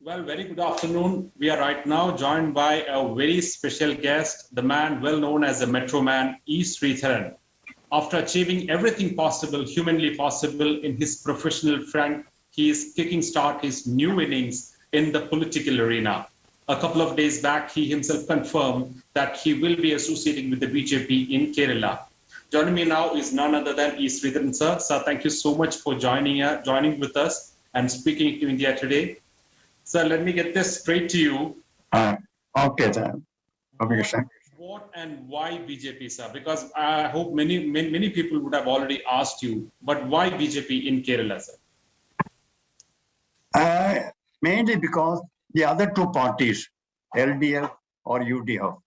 Well, very good afternoon. We are right now joined by a very special guest, the man well known as the Metro Man, E. Sridharan. After achieving everything possible, humanly possible in his professional front, he is kicking start his new innings in the political arena. A couple of days back, he himself confirmed that he will be associating with the BJP in Kerala. Joining me now is none other than E. Sridharan, sir. Sir, thank you so much for joining with us and speaking to India today. Sir, let me get this straight to you. Okay, then. What and why BJP, sir? Because I hope many people would have already asked you, but why BJP in Kerala, sir? Mainly because the other two parties, LDF or UDF,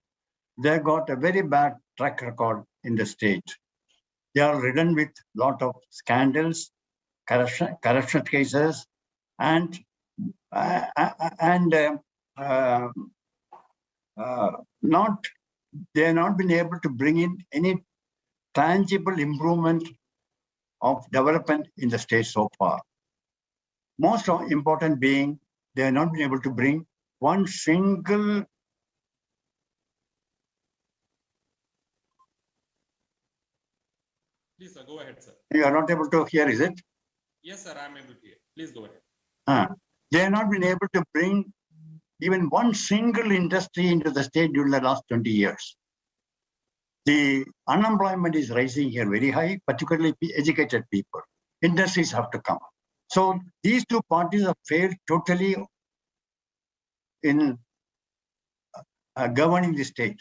they got a very bad track record in the state. They are ridden with a lot of scandals, corruption cases, and they have not been able to bring in any tangible improvement of development in the state so far. Most important being, they have not been able to bring one single Please, sir, go ahead, sir. You are not able to hear, is it? Yes, sir, I am able to hear. Please go ahead. They have not been able to bring even one single industry into the state during the last 20 years. The unemployment is rising here very high, particularly educated people. Industries have to come. So these two parties have failed totally in governing the state.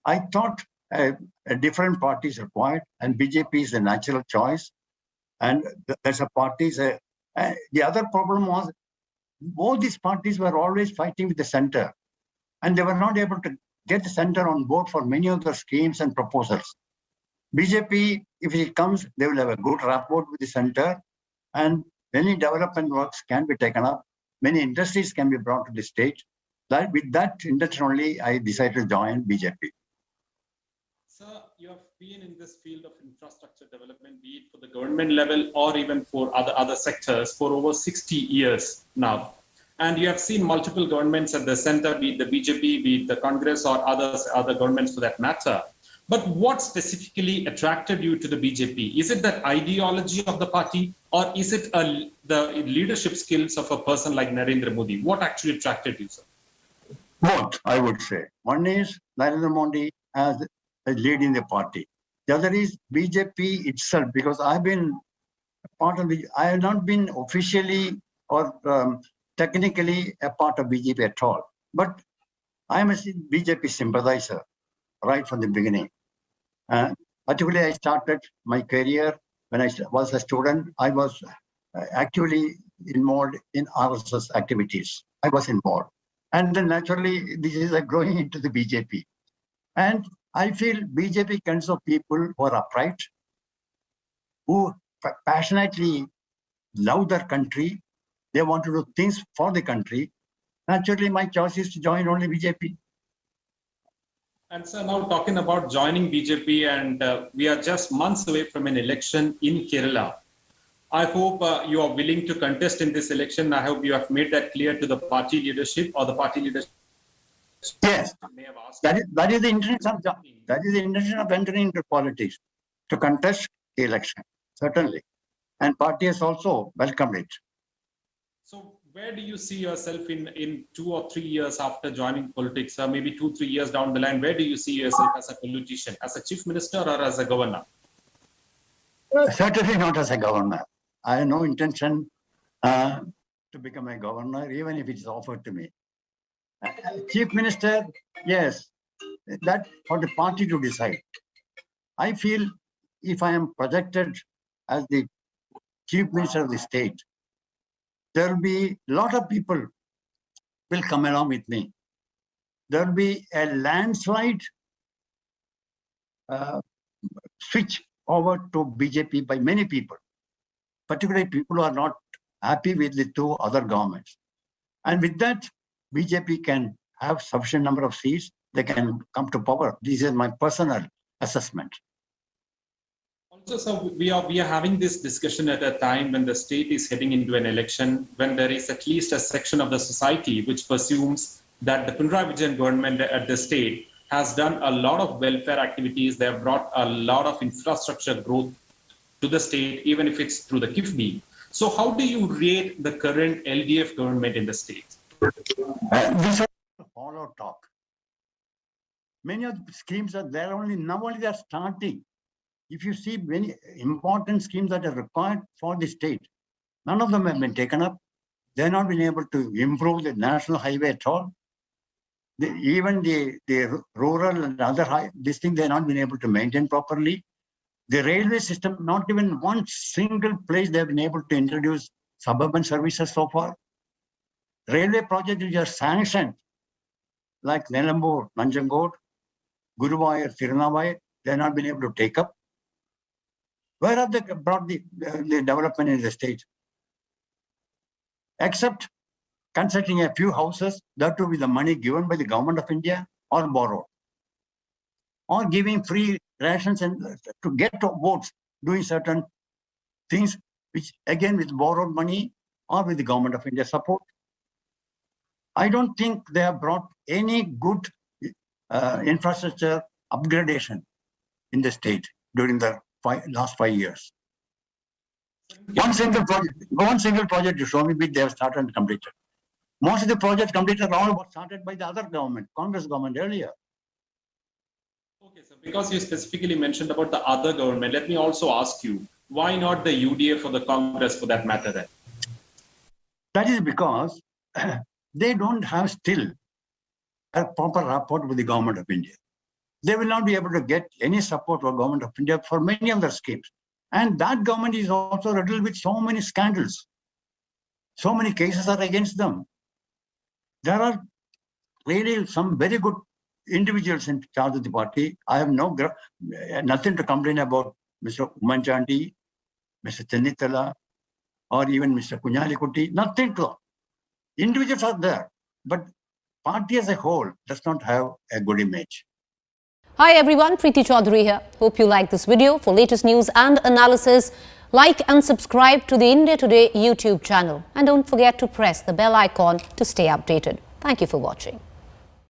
I thought a different party is required, and BJP is the natural choice. And there's a party. The other problem was both these parties were always fighting with the center, and they were not able to get the center on board for many of the schemes and proposals. BJP, if it comes, they will have a good rapport with the center, and many development works can be taken up. Many industries can be brought to the state. With that intention only, I decided to join BJP. Sir, you have been in this field of infrastructure development, be it for the government level or even for other sectors, for over 60 years now. And you have seen multiple governments at the center, be it the BJP, be it the Congress or other governments for that matter. But what specifically attracted you to the BJP? Is it that ideology of the party, or is it the leadership skills of a person like Narendra Modi? What actually attracted you, sir? Both, I would say. One is Narendra Modi as a lead in the party. The other is BJP itself, because I've been part of I have not been officially or technically a part of BJP at all. But I am a BJP sympathizer right from the beginning. Particularly, I started my career when I was a student. I was actively involved in RSS activities. I was involved. And then naturally, this is growing into the BJP. And I feel BJP kinds of people who are upright, who passionately love their country. They want to do things for the country. Naturally, my choice is to join only BJP. And so now talking about joining BJP, and we are just months away from an election in Kerala. I hope you are willing to contest in this election. I hope you have made that clear to the party leadership, or the party leadership. Yes, that is the intention of entering into politics, to contest the election, certainly. And party has also welcomed it. So where do you see yourself in 2 or 3 years after joining politics, or maybe 2-3 years down the line? Where do you see yourself as a politician, as a chief minister or as a governor? Certainly not as a governor. I have no intention to become a governor, even if it is offered to me. Chief minister, yes, that for the party to decide. I feel if I am projected as the chief minister of the state, there will be a lot of people will come along with me. There will be a landslide switch over to BJP by many people, particularly people who are not happy with the two other governments. And with that, BJP can have sufficient number of seats. They can come to power. This is my personal assessment. So we are having this discussion at a time when the state is heading into an election, when there is at least a section of the society which presumes that the Pinarayi Vijayan government at the state has done a lot of welfare activities. They have brought a lot of infrastructure growth to the state, even if it's through the KIFBI. So how do you rate the current LDF government in the state? This is hollow talk. Many of the schemes are there only, now only they are starting. If you see many important schemes that are required for the state, none of them have been taken up. They're not been able to improve the national highway at all. Even the rural and other this thing, they're not been able to maintain properly. The railway system, not even one single place they've been able to introduce suburban services so far. Railway projects which are sanctioned, like Nelambur, Nanjangod, Guruvayur, Tirunavai, they've not been able to take up. Where have they brought the development in the state? Except constructing a few houses, that too with the money given by the government of India or borrowed. Or giving free rations and to get votes, doing certain things, which again with borrowed money or with the government of India support. I don't think they have brought any good infrastructure upgradation in the state during the last 5 years. One single project to show me which they have started and completed. Most of the projects completed are all started by the other government, Congress government earlier. Okay, so because you specifically mentioned about the other government, let me also ask you, why not the UDF or the Congress for that matter then? That is because they don't have still a proper rapport with the government of India. They will not be able to get any support from government of India for many of their schemes. And that government is also riddled with so many scandals. So many cases are against them. There are really some very good individuals in charge of the party. I have nothing to complain about Mr. Umanchandi, Mr. Chennithala, or even Mr. Kunyalikutti. Nothing to. Individuals are there, but party as a whole does not have a good image. Hi everyone, Preeti Chaudhary here. Hope you like this video. For latest news and analysis, like and subscribe to the India Today YouTube channel. And don't forget to press the bell icon to stay updated. Thank you for watching.